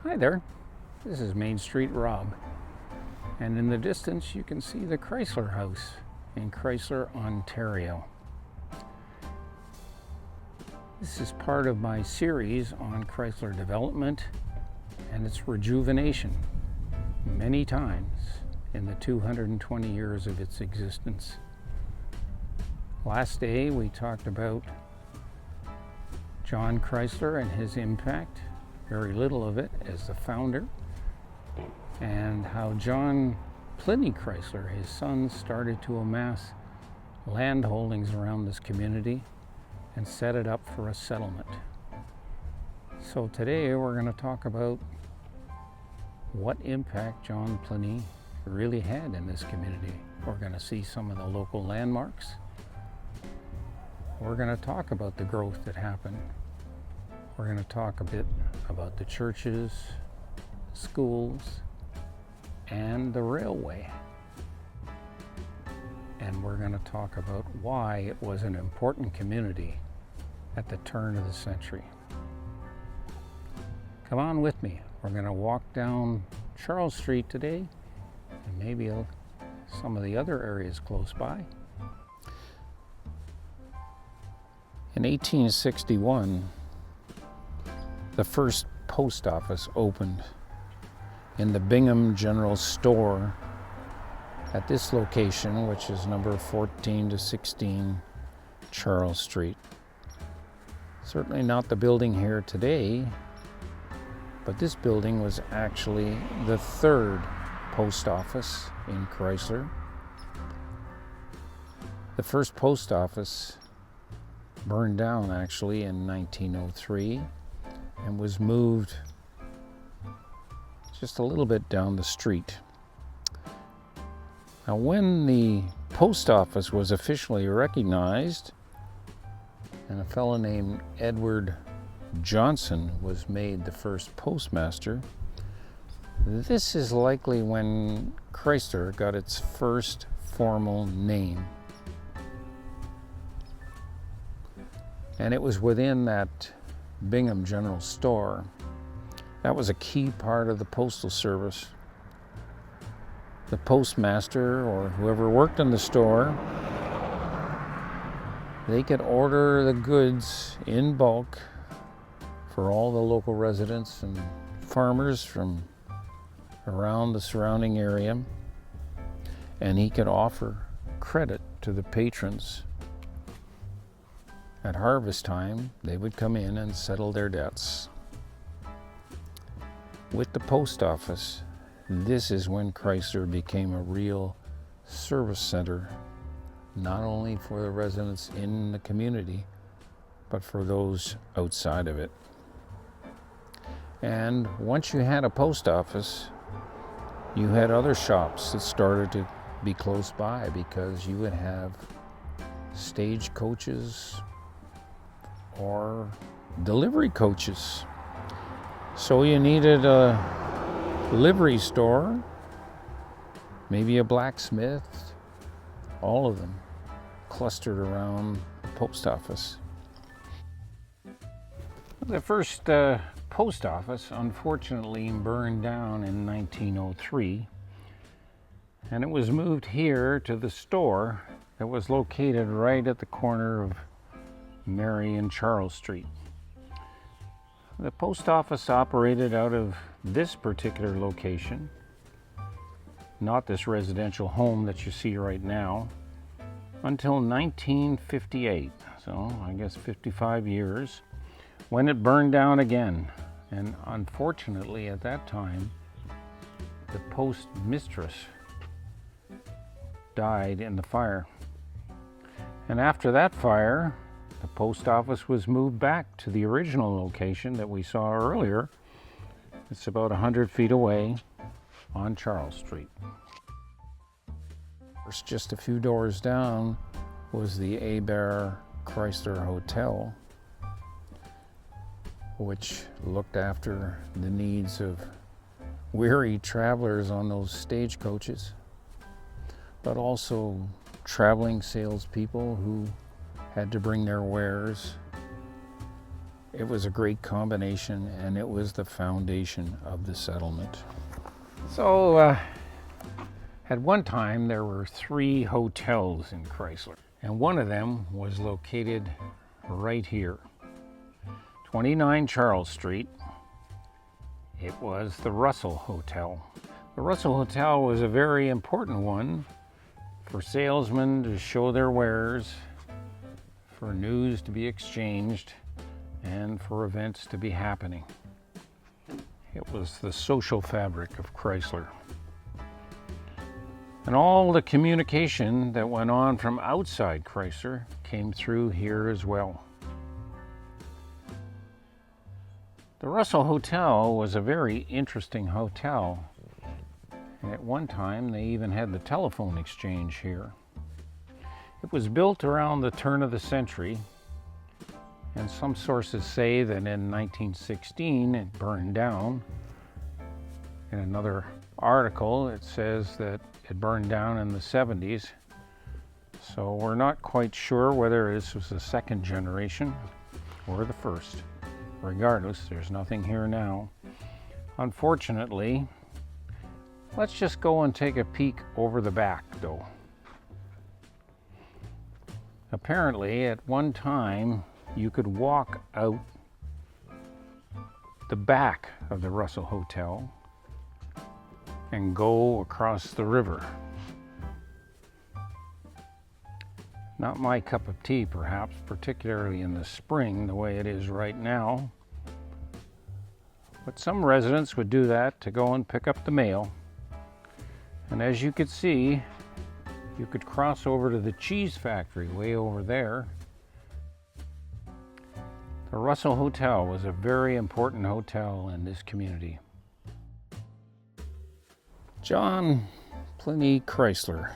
Hi there, this is Main Street Rob, and in the distance you can see the Crysler house in Crysler, Ontario. This is part of my series on Crysler development and its rejuvenation many times in the 220 years of its existence. Last day we talked about John Crysler and his impact, very little of it, as the founder, and how Pliny Crysler, his son, started to amass land holdings around this community and set it up for a settlement. So today we're going to talk about what impact John Pliny really had in this community. We're going to see some of the local landmarks. We're going to talk about the growth that happened. We're going to talk a bit about the churches, schools, and the railway. And we're going to talk about why it was an important community at the turn of the century. Come on with me. We're going to walk down Charles Street today, and maybe some of the other areas close by. In 1861, the first post office opened in the Bingham General Store at this location, which is number 14 to 16 Charles Street. Certainly not the building here today, but this building was actually the third post office in Crysler. The first post office burned down actually in 1903 and was moved just a little bit down the street. Now, when the post office was officially recognized and a fellow named Edward Johnson was made the first postmaster, this is likely when Crysler got its first formal name. And it was within that Bingham General Store. That was a key part of the postal service. The postmaster or whoever worked in the store, they could order the goods in bulk for all the local residents and farmers from around the surrounding area, and he could offer credit to the patrons. At harvest time, they would come in and settle their debts. With the post office, this is when Crysler became a real service center, not only for the residents in the community, but for those outside of it. And once you had a post office, you had other shops that started to be close by, because you would have stage coaches or delivery coaches. So you needed a livery store, maybe a blacksmith, all of them clustered around the post office. The first post office unfortunately burned down in 1903, and it was moved here to the store that was located right at the corner of Mary and Charles Street. The post office operated out of this particular location, not this residential home that you see right now, until 1958, so I guess 55 years, when it burned down again. And unfortunately at that time, the post mistress died in the fire. And after that fire, the post office was moved back to the original location that we saw earlier. It's about 100 feet away on Charles Street. Just a few doors down was the Aber Crysler Hotel, which looked after the needs of weary travelers on those stagecoaches, but also traveling salespeople who had to bring their wares It was a great combination, and it was the foundation of the settlement. So at one time there were 3 hotels in Crysler, and one of them was located right here, 29 Charles Street. It was the Russell Hotel. The Russell Hotel was a very important one for salesmen to show their wares, for news to be exchanged, and for events to be happening. It was the social fabric of Crysler. And all the communication that went on from outside Crysler came through here as well. The Russell Hotel was a very interesting hotel. And at one time, they even had the telephone exchange here. It was built around the turn of the century, and some sources say that in 1916 it burned down. In another article, it says that it burned down in the 70s. So we're not quite sure whether this was the second generation or the first. Regardless, there's nothing here now. Unfortunately, let's just go and take a peek over the back, though. Apparently, at one time, you could walk out the back of the Russell Hotel and go across the river. Not my cup of tea, perhaps, particularly in the spring, the way it is right now. But some residents would do that to go and pick up the mail. And as you could see, you could cross over to the cheese factory way over there. The Russell Hotel was a very important hotel in this community. John Pliny Crysler,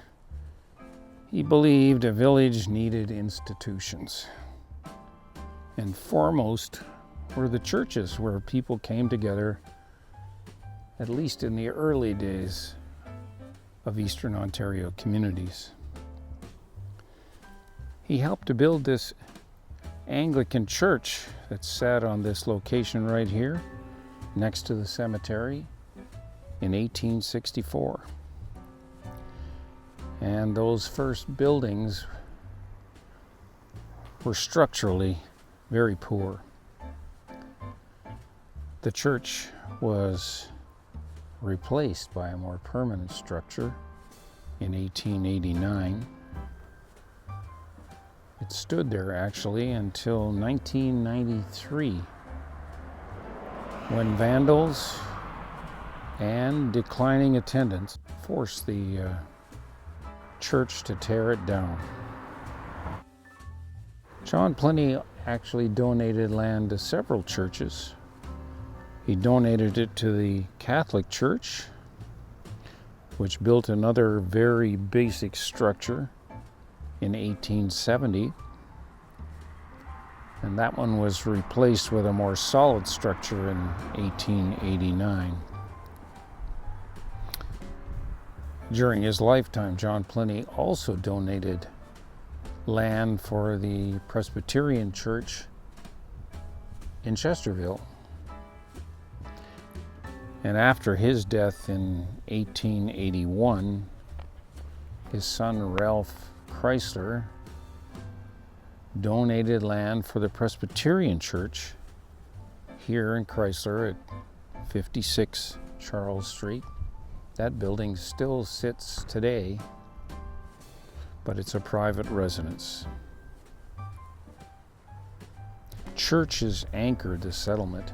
he believed a village needed institutions. And foremost were the churches where people came together, at least in the early days of Eastern Ontario communities. He helped to build this Anglican church that sat on this location right here, next to the cemetery, in 1864. And those first buildings were structurally very poor. The church was replaced by a more permanent structure in 1889. It stood there actually until 1993, when vandals and declining attendance forced the church to tear it down. John Pliny actually donated land to several churches. He donated it to the Catholic Church, which built another very basic structure in 1870, and that one was replaced with a more solid structure in 1889. During his lifetime, John Pliny also donated land for the Presbyterian Church in Chesterville. And after his death in 1881, his son Ralph Crysler donated land for the Presbyterian Church here in Crysler at 56 Charles Street. That building still sits today, but it's a private residence. Churches anchored the settlement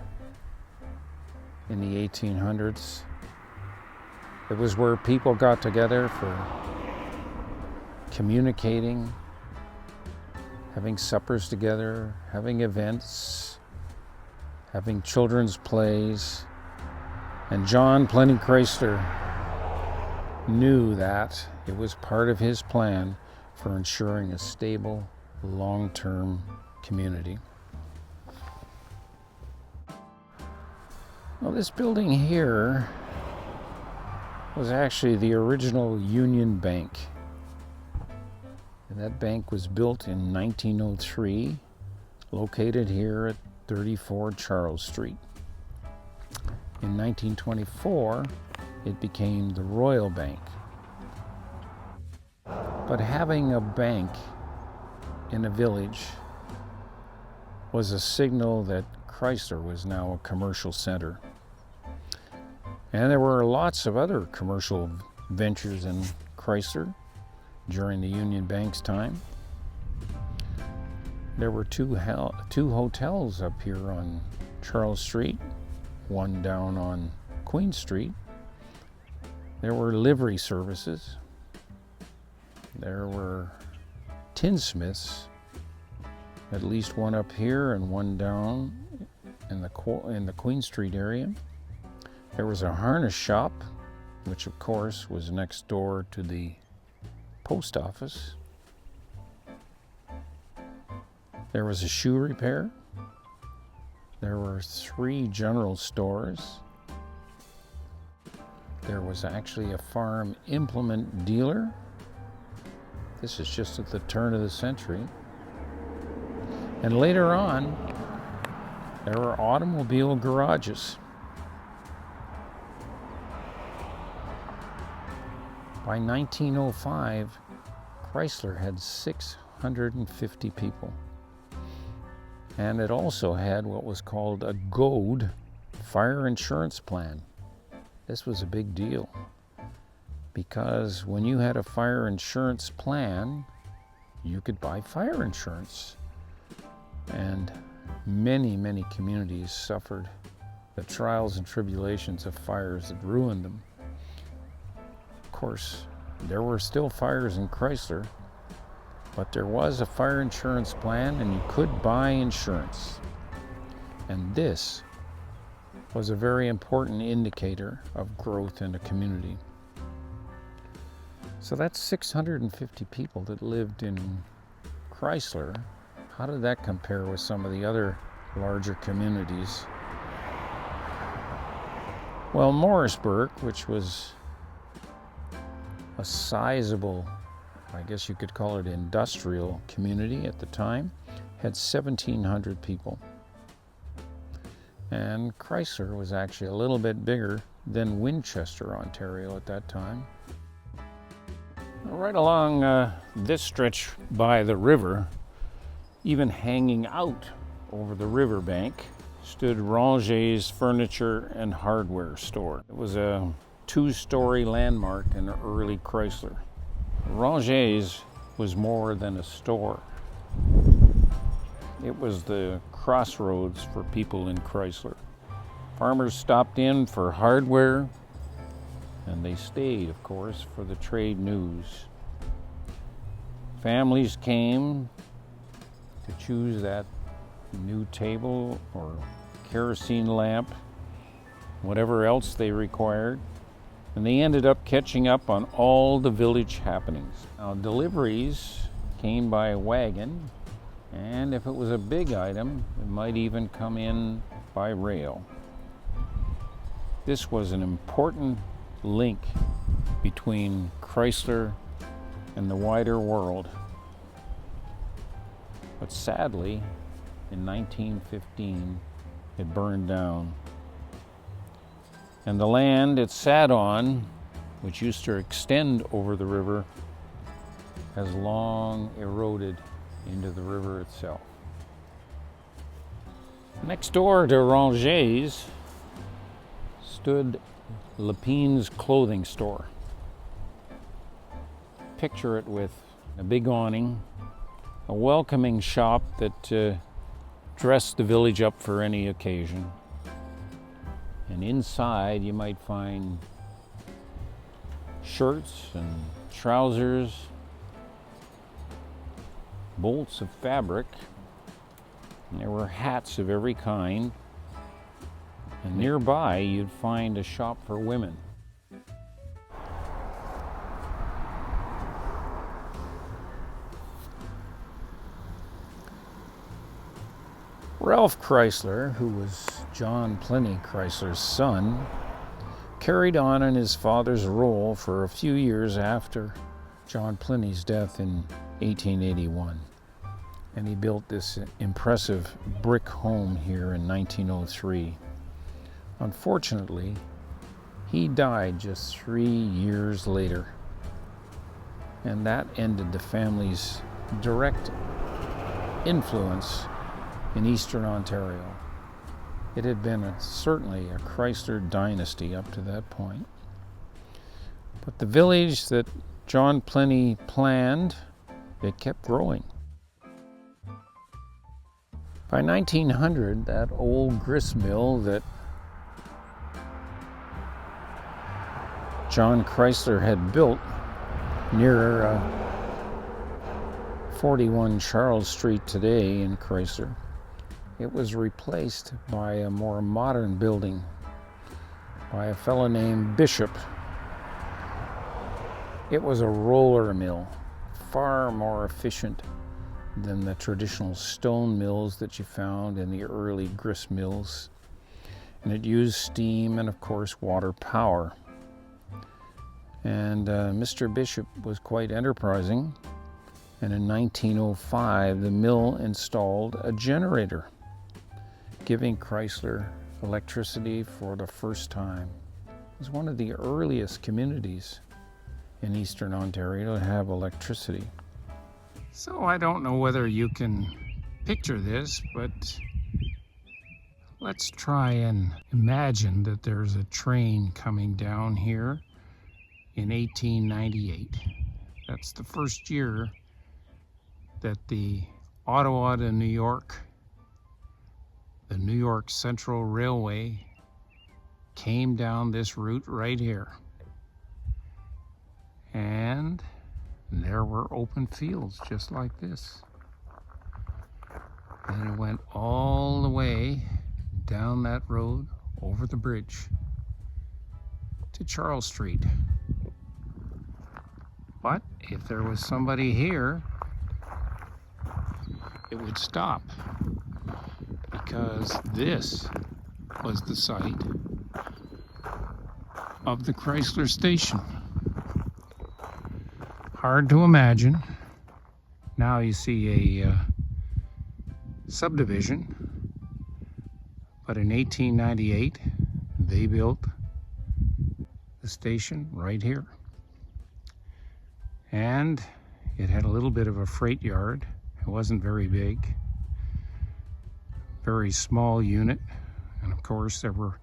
in the 1800s. It was where people got together for communicating, having suppers together, having events, having children's plays. And John Pliny Crysler knew that it was part of his plan for ensuring a stable, long-term community. Well, this building here was actually the original Union Bank. And that bank was built in 1903, located here at 34 Charles Street. In 1924, it became the Royal Bank. But having a bank in a village was a signal that Crysler was now a commercial center. And there were lots of other commercial ventures in Crysler during the Union Bank's time. There were two hotels up here on Charles Street, one down on Queen Street. There were livery services. There were tinsmiths, at least one up here and one down in the Queen Street area. There was a harness shop, which of course was next door to the post office. There was a shoe repair. There were 3 general stores. There was actually a farm implement dealer. This is just at the turn of the century. And later on, there were automobile garages. By 1905, Crysler had 650 people. And it also had what was called a GOAD, fire insurance plan. This was a big deal because when you had a fire insurance plan, you could buy fire insurance. And many, many communities suffered the trials and tribulations of fires that ruined them. Of course, there were still fires in Crysler, but there was a fire insurance plan and you could buy insurance. And this was a very important indicator of growth in a community. So that's 650 people that lived in Crysler. How did that compare with some of the other larger communities? Well, Morrisburg, which was a sizable, I guess you could call it industrial community at the time, had 1,700 people. And Crysler was actually a little bit bigger than Winchester, Ontario at that time. Right along this stretch by the river, even hanging out over the riverbank, stood Ranger's Furniture and Hardware Store. It was a 2-story landmark in early Crysler. Ranger's was more than a store. It was the crossroads for people in Crysler. Farmers stopped in for hardware, and they stayed, of course, for the trade news. Families came to choose that new table or kerosene lamp, whatever else they required, and they ended up catching up on all the village happenings. Now, deliveries came by wagon, and if it was a big item, it might even come in by rail. This was an important link between Crysler and the wider world. But sadly, in 1915, it burned down. And the land it sat on, which used to extend over the river, has long eroded into the river itself. Next door to Ranger's stood Lepine's clothing store. Picture it with a big awning, a welcoming shop that dressed the village up for any occasion. And inside you might find shirts and trousers, bolts of fabric, and there were hats of every kind. And nearby you'd find a shop for women. Ralph Crysler, who was John Pliny Crysler's son, carried on in his father's role for a few years after John Pliny's death in 1881. and he built this impressive brick home here in 1903. Unfortunately, he died just 3 years later, and that ended the family's direct influence in Eastern Ontario. It had been certainly a Crysler dynasty up to that point. But the village that John Pliny planned, it kept growing. By 1900, that old grist mill that John Crysler had built near 41 Charles Street today in Crysler, it was replaced by a more modern building by a fellow named Bishop. It was a roller mill, far more efficient than the traditional stone mills that you found in the early grist mills. And it used steam and, of course, water power. And Mr. Bishop was quite enterprising. And in 1905, the mill installed a generator, giving Crysler electricity for the first time. It was one of the earliest communities in Eastern Ontario to have electricity. So I don't know whether you can picture this, but let's try and imagine that there's a train coming down here in 1898. That's the first year that the Ottawa to New York, the New York Central Railway, came down this route right here. And there were open fields just like this. And it went all the way down that road, over the bridge, to Charles Street. But if there was somebody here, it would stop, because this was the site of the Crysler station. Hard to imagine. Now you see a subdivision, but in 1898 they built the station right here. And it had a little bit of a freight yard. It wasn't very big. Very small unit. And of course there were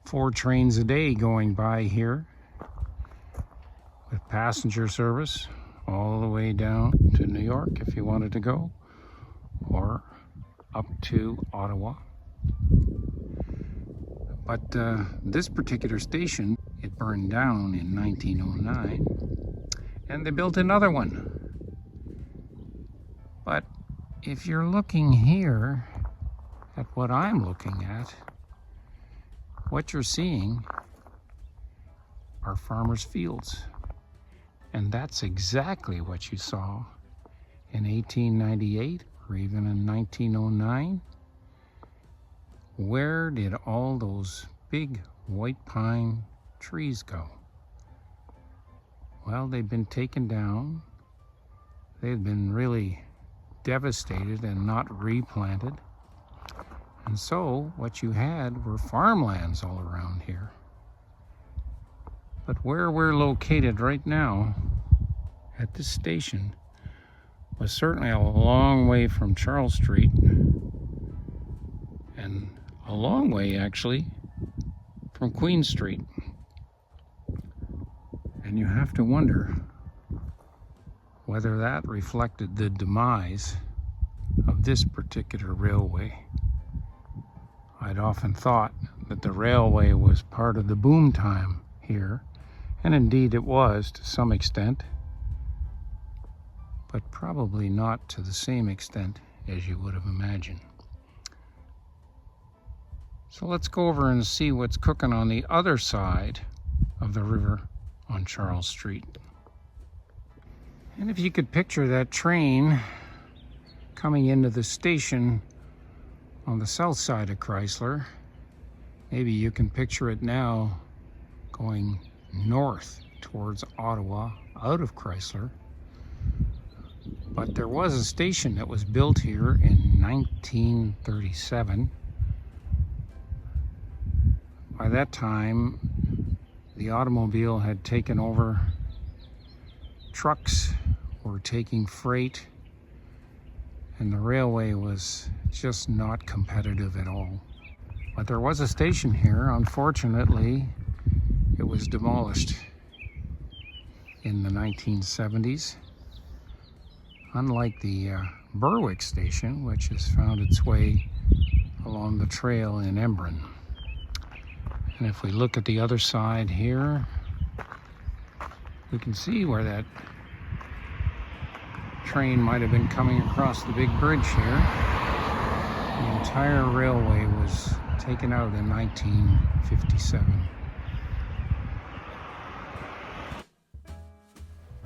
4 trains a day going by here, with passenger service all the way down to New York if you wanted to go, or up to Ottawa. But this particular station, it burned down in 1909, and they built another one. But if you're looking here at what I'm looking at, what you're seeing are farmers' fields. And that's exactly what you saw in 1898 or even in 1909. Where did all those big white pine trees go? Well, they've been taken down. They've been really devastated and not replanted. And so what you had were farmlands all around here. But where we're located right now, at this station, was certainly a long way from Charles Street, and a long way actually from Queen Street. And you have to wonder whether that reflected the demise of this particular railway. I'd often thought that the railway was part of the boom time here, and indeed it was to some extent, but probably not to the same extent as you would have imagined. So let's go over and see what's cooking on the other side of the river on Charles Street. And if you could picture that train coming into the station on the south side of Crysler, maybe you can picture it now going north towards Ottawa out of Crysler. But there was a station that was built here in 1937. By that time, the automobile had taken over. Trucks were taking freight, and the railway was just not competitive at all. But there was a station here. Unfortunately, it was demolished in the 1970s. Unlike the Berwick station, which has found its way along the trail in Embrun. And if we look at the other side here, we can see where that train might have been coming across the big bridge here. The entire railway was taken out in 1957.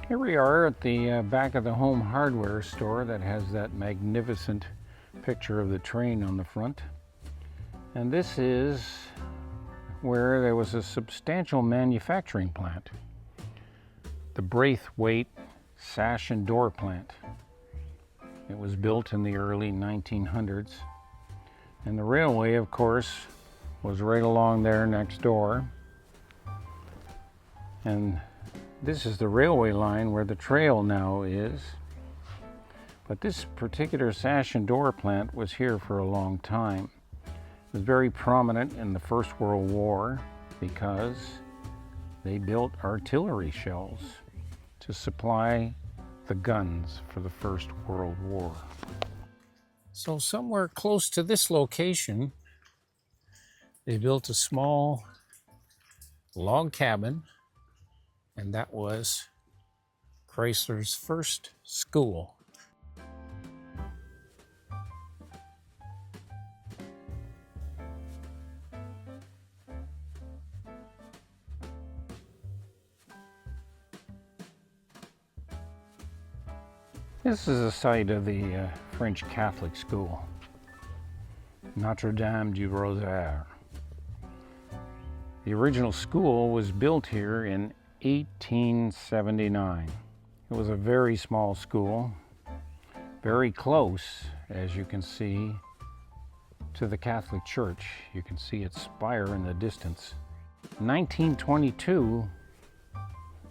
Here we are at the back of the home hardware store that has that magnificent picture of the train on the front. And this is where there was a substantial manufacturing plant, the Braithwaite Sash Door Plant. It was built in the early 1900s. And the railway, of course, was right along there next door. And this is the railway line where the trail now is. But this particular sash and door plant was here for a long time. It was very prominent in the First World War because they built artillery shells to supply the guns for the First World War. So somewhere close to this location, they built a small log cabin, and that was Chrysler's first school. This is the site of the French Catholic school, Notre Dame du Rosaire. The original school was built here in 1879. It was a very small school, very close, as you can see, to the Catholic Church. You can see its spire in the distance. In 1922,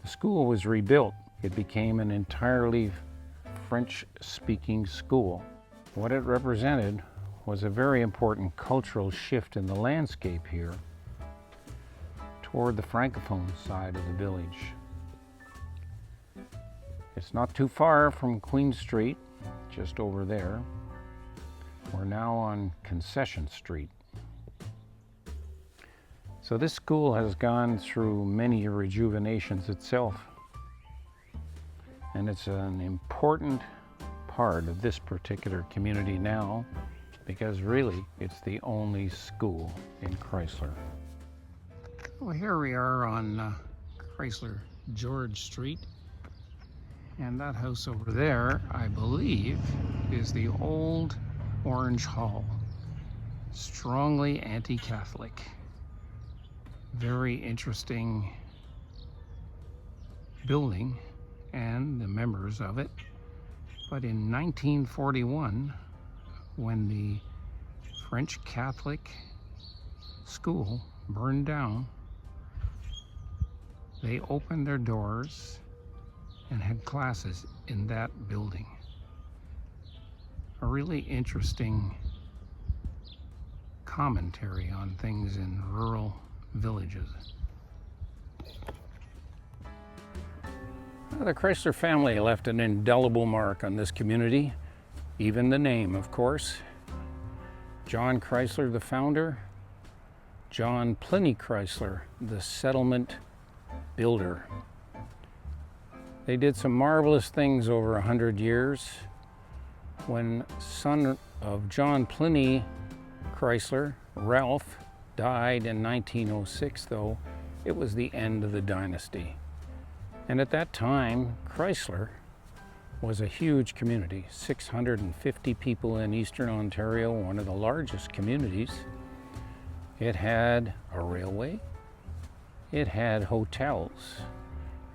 the school was rebuilt. It became an entirely French-speaking school. What it represented was a very important cultural shift in the landscape here toward the Francophone side of the village. It's not too far from Queen Street, just over there. We're now on Concession Street. So this school has gone through many rejuvenations itself. And it's an important part of this particular community now, because really it's the only school in Crysler. Well, here we are on Crysler George Street, and that house over there, I believe, is the old Orange Hall. Strongly anti-Catholic. Very interesting building and the members of it. But in 1941, when the French Catholic school burned down, they opened their doors and had classes in that building. A really interesting commentary on things in rural villages. The Crysler family left an indelible mark on this community, even the name, of course. John Crysler, the founder, John Pliny Crysler, the settlement builder. They did some marvelous things over 100 years. When son of John Pliny Crysler, Ralph, died in 1906, though, it was the end of the dynasty. And at that time, Crysler was a huge community, 650 people in Eastern Ontario, one of the largest communities. It had a railway, it had hotels,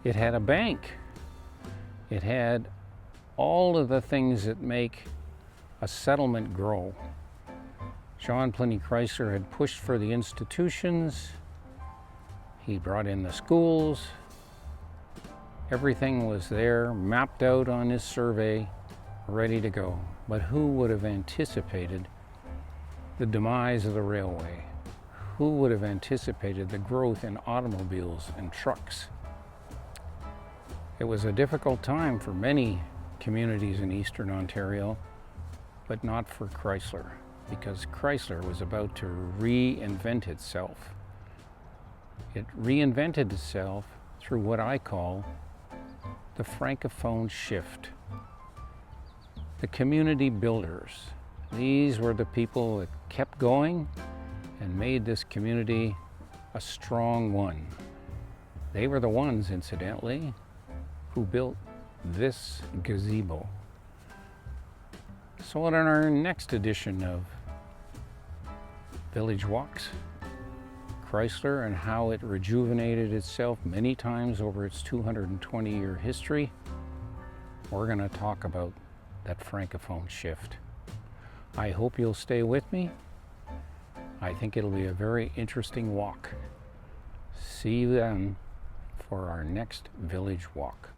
it had a bank, it had all of the things that make a settlement grow. John Pliny Crysler had pushed for the institutions. He brought in the schools. Everything was there, mapped out on his survey, ready to go. But who would have anticipated the demise of the railway? Who would have anticipated the growth in automobiles and trucks? It was a difficult time for many communities in Eastern Ontario, but not for Crysler, because Crysler was about to reinvent itself. It reinvented itself through what I call the Francophone shift. The community builders. These were the people that kept going and made this community a strong one. They were the ones, incidentally, who built this gazebo. So in our next edition of Village Walks, Crysler and how it rejuvenated itself many times over its 220-year history, we're going to talk about that Francophone shift. I hope you'll stay with me. I think it'll be a very interesting walk. See you then for our next Village Walk.